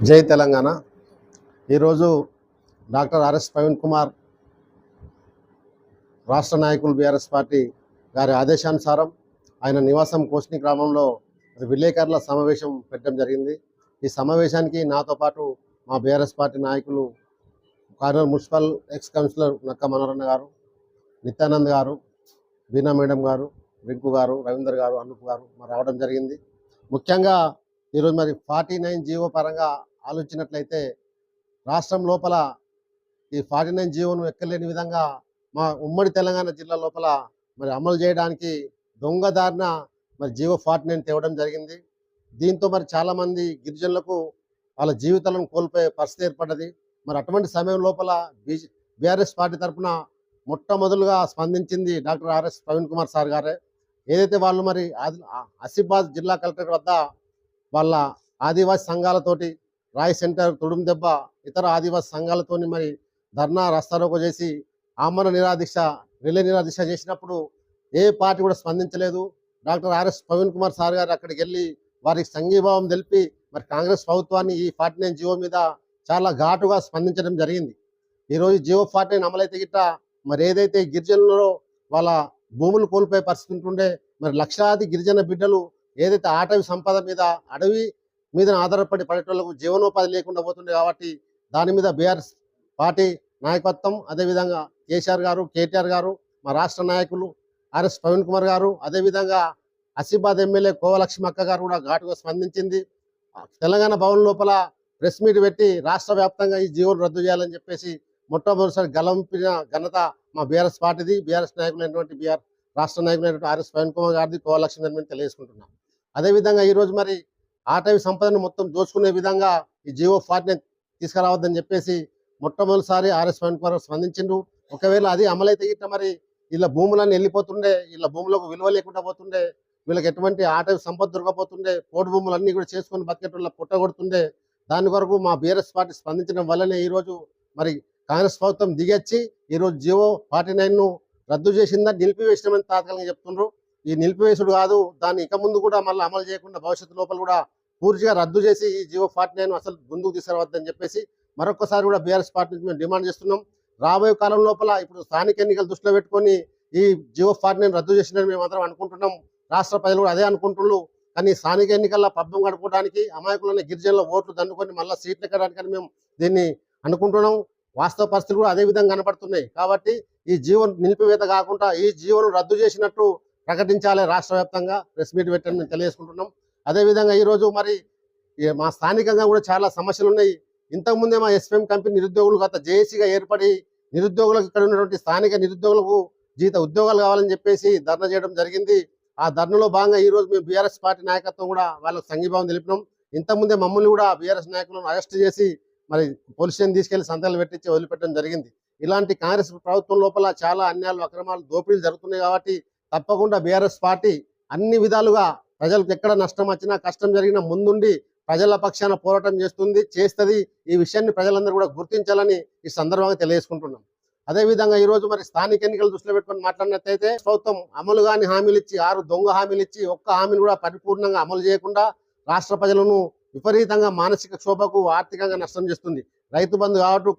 జై తెలంగాణ. ఈరోజు doctor RS Praveen Kumar రాష్ట్ర నాయకులు బీఆర్ఎస్ పార్టీ గారి ఆదేశానుసారం ఆయన నివాసం కోస్ని గ్రామంలో విలేకరుల సమావేశం పెట్టడం జరిగింది. ఈ సమావేశానికి నాతో పాటు మా బీఆర్ఎస్ పార్టీ నాయకులు కార్నూలు మున్సిపల్ ఎక్స్ కౌన్సిలర్ నక్క మనోరణ గారు, నిత్యానంద్ గారు, బీనా మేడం గారు, రింకు గారు, రవీందర్ గారు, అనూప్ గారు మరి రావడం జరిగింది. ముఖ్యంగా ఈరోజు మరి 49 జీవో పరంగా ఆలోచించినట్లయితే రాష్ట్రం లోపల ఈ 49 జీవోను ఎక్కలేని విధంగా మా ఉమ్మడి తెలంగాణ జిల్లా లోపల మరి అమలు చేయడానికి దొంగదారిన మరి జీవో 49 తేవడం జరిగింది. దీంతో మరి చాలామంది గిరిజనులకు వాళ్ళ జీవితాలను కోల్పోయే పరిస్థితి ఏర్పడ్డది. మరి అటువంటి సమయం లోపల బీఆర్ఎస్ పార్టీ తరఫున మొట్టమొదలుగా స్పందించింది doctor RS Praveen Kumar sir గారే. ఏదైతే వాళ్ళు మరి ఆసిఫాబాద్ జిల్లా కలెక్టర్ వద్ద వాళ్ళ ఆదివాసీ సంఘాలతోటి రాయ్ సెంటర్, తుడుం దెబ్బ, ఇతర ఆదివాసీ సంఘాలతోని మరి ధర్నా రస్తారోకో చేసి ఆమరణ నిరాదీక్ష, రిలే నిరాదీక్ష చేసినప్పుడు ఏ పార్టీ కూడా స్పందించలేదు. Doctor RS Praveen Kumar sir గారు అక్కడికి వెళ్ళి వారికి సంఘీభావం తెలిపి మరి కాంగ్రెస్ ప్రభుత్వాన్ని ఈ 49 జీవో మీద చాలా ఘాటుగా స్పందించడం జరిగింది. ఈరోజు జీవో 49 అమలైతే గిట్ట మరి ఏదైతే గిరిజనులలో వాళ్ళ భూములు కోల్పోయే పరిస్థితి ఉంటుండే, మరి లక్షలాది గిరిజన బిడ్డలు ఏదైతే అటవీ సంపద మీద, అడవి మీద ఆధారపడి పడేటోళ్లకు జీవనోపాధి లేకుండా పోతుండే. కాబట్టి దాని మీద బీఆర్ఎస్ పార్టీ నాయకత్వం, అదేవిధంగా కేసీఆర్ గారు, కేటీఆర్ గారు, మా రాష్ట్ర నాయకులు ఆర్ఎస్ ప్రవీణ్ కుమార్ గారు, అదేవిధంగా ఆసిఫాబాద్ ఎమ్మెల్యే కోవలక్ష్మి అక్క గారు కూడా ఘాటుగా స్పందించింది. తెలంగాణ భవన్ లోపల ప్రెస్ మీట్ పెట్టి రాష్ట్ర వ్యాప్తంగా ఈ జీవోను రద్దు చేయాలని చెప్పేసి మొట్టమొదటిసారి గలంపిన ఘనత మా బీఆర్ఎస్ పార్టీది. బీఆర్ఎస్ నాయకులైనటువంటి రాష్ట్ర నాయకులైనటువంటి ఆర్ఎస్ ప్రవీణ్ కుమార్ గారిది, కోవలక్ష్మి గారిని తెలియజేసుకుంటున్నాం. అదేవిధంగా ఈరోజు మరి అటవీ సంపదను మొత్తం దోచుకునే విధంగా ఈ జీవో 49 తీసుకురావద్దని చెప్పేసి మొట్టమొదటిసారి ఆర్ఎస్ ప్రవీణ్ కుమార్ స్పందించిండు. ఒకవేళ అది అమలైతే గిట్ట మరి ఇలా భూములన్నీ వెళ్ళిపోతుండే, ఇలా భూములకు విలువ లేకుండా పోతుండే, వీళ్ళకి ఎటువంటి అటవీ సంపద దొరకపోతుండే, పోటు భూములన్నీ కూడా చేసుకొని బతికేటోళ్ళ పుట్టగొడుతుండే. దాని కొరకు మా బీఆర్ఎస్ పార్టీ స్పందించడం వల్లనే ఈరోజు మరి కాంగ్రెస్ ప్రభుత్వం దిగొచ్చి ఈరోజు జీవో 49ను రద్దు చేసిందని, నిలిపివేసినామని తాత్కాలికంగా చెప్తున్నారు. ఈ నిలిపివేసుడు కాదు, దాన్ని ఇక ముందు కూడా మళ్ళీ అమలు చేయకుండా భవిష్యత్తు లోపల కూడా పూర్తిగా రద్దు చేసి ఈ జీవో 49 అసలు ముందుకు తీసుకురావద్దని చెప్పేసి మరొకసారి కూడా బీఆర్ఎస్ పార్టీ నుంచి మేము డిమాండ్ చేస్తున్నాం. రాబోయే కాలం లోపల ఇప్పుడు స్థానిక ఎన్నికలు దృష్టిలో పెట్టుకొని ఈ జీవో 49 రద్దు చేసిందని మేము అందరం అనుకుంటున్నాం. రాష్ట్ర ప్రజలు కూడా అదే అనుకుంటున్నారు. కానీ స్థానిక ఎన్నికల్లో పబ్బం గడుపుకోవడానికి అమాయకులైన గిరిజనుల ఓట్లు దండుకొని మళ్ళీ సీట్లు ఎక్కడానికని మేము దీన్ని అనుకుంటున్నాం. వాస్తవ పరిస్థితులు కూడా అదే విధంగా కనపడుతున్నాయి. కాబట్టి ఈ జీవోను నిలిపివేత కాకుండా ఈ జీవోను రద్దు చేసినట్టు ప్రకటించాలి రాష్ట్ర వ్యాప్తంగా, ప్రెస్ మీట్ పెట్టని మేము తెలియజేసుకుంటున్నాం. అదేవిధంగా ఈరోజు మరి మా స్థానికంగా కూడా చాలా సమస్యలు ఉన్నాయి. ఇంతకుముందే మా ఎస్పీఎం కంపెనీ నిరుద్యోగులు గత జేఏసీగా ఏర్పడి నిరుద్యోగులకు ఇక్కడ ఉన్నటువంటి స్థానిక నిరుద్యోగులకు ఉద్యోగాలు కావాలని చెప్పేసి ధర్నా చేయడం జరిగింది. ఆ ధర్నలో భాగంగా ఈరోజు మేము బీఆర్ఎస్ పార్టీ నాయకత్వం కూడా వాళ్ళకు సంఘీభావం తెలిపినాం. ఇంతకుముందే మమ్మల్ని కూడా బీఆర్ఎస్ నాయకులను అరెస్ట్ చేసి మరి పోలీస్ స్టేషన్ తీసుకెళ్లి సంతకాలు పెట్టించి వదిలిపెట్టడం జరిగింది. ఇలాంటి కాంగ్రెస్ ప్రభుత్వం లోపల చాలా అన్యాయాలు, అక్రమాలు, దోపిడీలు జరుగుతున్నాయి. కాబట్టి తప్పకుండా బీఆర్ఎస్ పార్టీ అన్ని విధాలుగా ప్రజలకు ఎక్కడ నష్టం వచ్చినా, కష్టం జరిగినా ముందుండి ప్రజల పక్షాన పోరాటం చేస్తుంది. ఈ విషయాన్ని ప్రజలందరూ కూడా గుర్తించాలని ఈ సందర్భంగా తెలియజేసుకుంటున్నాం. అదేవిధంగా ఈరోజు మరి స్థానిక ఎన్నికలు దృష్టిలో పెట్టుకొని మాట్లాడినట్లయితే ప్రభుత్వం అమలు కాని హామీలు ఇచ్చి 6 దొంగ హామీలు ఇచ్చి ఒక్క హామీని కూడా పరిపూర్ణంగా అమలు చేయకుండా రాష్ట్ర ప్రజలను విపరీతంగా మానసిక క్షోభకు, ఆర్థికంగా నష్టం చేస్తుంది. రైతు బంధు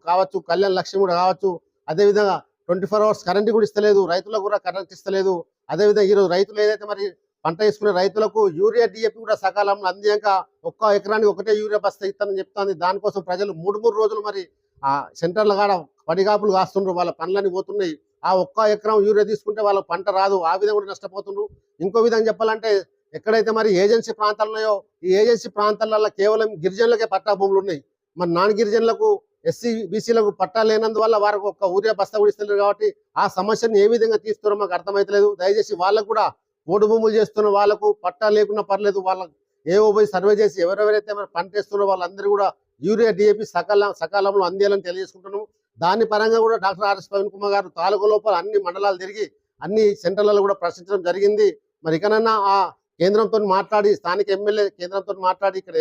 కావచ్చు, కళ్యాణ లక్ష్యం కూడా కావచ్చు. అదేవిధంగా 24 hours కరెంటు కూడా ఇస్తలేదు, రైతులకు కూడా కరెంట్ ఇస్తలేదు. అదేవిధంగా ఈరోజు రైతులు ఏదైతే మరి పంట వేసుకునే రైతులకు యూరియా, డిఏపి కూడా సకాలంలో అందించక ఒక్క ఎకరానికి ఒకటే యూరియా బస్తా ఇస్తానని చెప్తాంది. దానికోసం ప్రజలు 3 రోజులు మరి ఆ సెంటర్ల కాడ పడిగాపులు కాస్తుండ్రు, వాళ్ళ పనులన్నీ పోతున్నాయి. ఆ ఒక్క ఎకరం యూరియా తీసుకుంటే వాళ్ళ పంట రాదు, ఆ విధంగా కూడా నష్టపోతుండ్రు. ఇంకో విధంగా చెప్పాలంటే ఎక్కడైతే మరి ఏజెన్సీ ప్రాంతాలు ఉన్నాయో ఈ ఏజెన్సీ ప్రాంతాలలో కేవలం గిరిజనులకే పట్టా భూములు ఉన్నాయి. మరి నాన్ గిరిజనులకు, ఎస్సీ బీసీలకు పట్టా లేనందువల్ల వారికి ఒక్క యూరియా బస్తా కూడా ఇస్తున్నారు. కాబట్టి ఆ సమస్యను ఏ విధంగా తీస్తున్నారో మాకు అర్థమైతలేదు. దయచేసి వాళ్ళకు కూడా పోడు భూములు చేస్తున్న వాళ్ళకు పట్టా లేకున్నా పర్లేదు, వాళ్ళకు ఏవో పోయి సర్వే చేసి ఎవరెవరైతే మరి పంట వేస్తున్నారో వాళ్ళందరూ కూడా యూరియా, డిఏపి సకాలంలో అందేయాలని తెలియజేసుకుంటున్నాము. దాని పరంగా కూడా డాక్టర్ ఆర్ఎస్ ప్రవీణ్ కుమార్ గారు తాలూకా లోపల అన్ని మండలాలు తిరిగి అన్ని సెంటర్లలో కూడా ప్రశ్నించడం జరిగింది. మరి ఇకనన్నా ఆ కేంద్రంతో మాట్లాడి, స్థానిక ఎమ్మెల్యే కేంద్రంతో మాట్లాడి, ఇక్కడ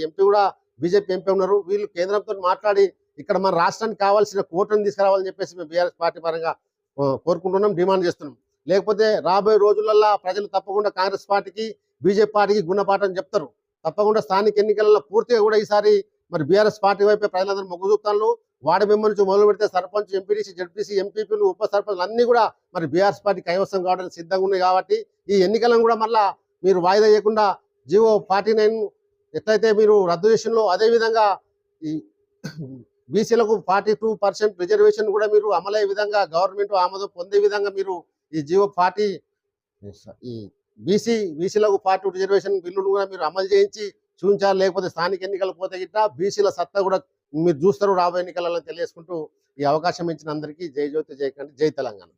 ఎంపీ కూడా బీజేపీ ఎంపీ ఉన్నారు, వీళ్ళు కేంద్రంతో మాట్లాడి ఇక్కడ మన రాష్ట్రానికి కావాల్సిన కోటను తీసుకురావాలని చెప్పేసి మేము బీఆర్ఎస్ పార్టీ పరంగా కోరుకుంటున్నాం, డిమాండ్ చేస్తున్నాం. లేకపోతే రాబోయే రోజులలో ప్రజలు తప్పకుండా కాంగ్రెస్ పార్టీకి, బీజేపీ పార్టీకి గుణపాఠం చెప్తారు. తప్పకుండా స్థానిక ఎన్నికలలో పూర్తిగా కూడా ఈసారి మరి బీఆర్ఎస్ పార్టీ వైపే ప్రజలందరూ మొగ్గు చూపుతాను. వార్డు మెంబర్ నుంచి మొదలు పెడితే సర్పంచ్, ఎంపీటీసీ, జడ్పీసీ, ఎంపీపీలు, ఉప సర్పంచ్ అన్ని కూడా మరి బీఆర్ఎస్ పార్టీ కైవసం కావడానికి సిద్ధంగా ఉన్నాయి. కాబట్టి ఈ ఎన్నికలను కూడా మళ్ళా మీరు వాయిదా చేయకుండా జీవో 49 ఎట్లయితే మీరు రద్దు చేసినో అదే విధంగా ఈ బీసీలకు 42% రిజర్వేషన్ కూడా మీరు అమలయ్యే విధంగా గవర్నమెంట్ ఆమోదం పొందే విధంగా మీరు ఈ జీవో 40 ఈ బీసీలకు 42 రిజర్వేషన్ బిల్లును కూడా మీరు అమలు చేయించి చూపించాలి. లేకపోతే స్థానిక ఎన్నికలు పోతే గిట్ట బీసీల సత్తా కూడా మీరు చూస్తారు రాబోయే ఎన్నికలలో తెలియజేసుకుంటూ ఈ అవకాశం ఇచ్చిన అందరికీ జై జ్యోతి, జై కంటి, జై తెలంగాణ.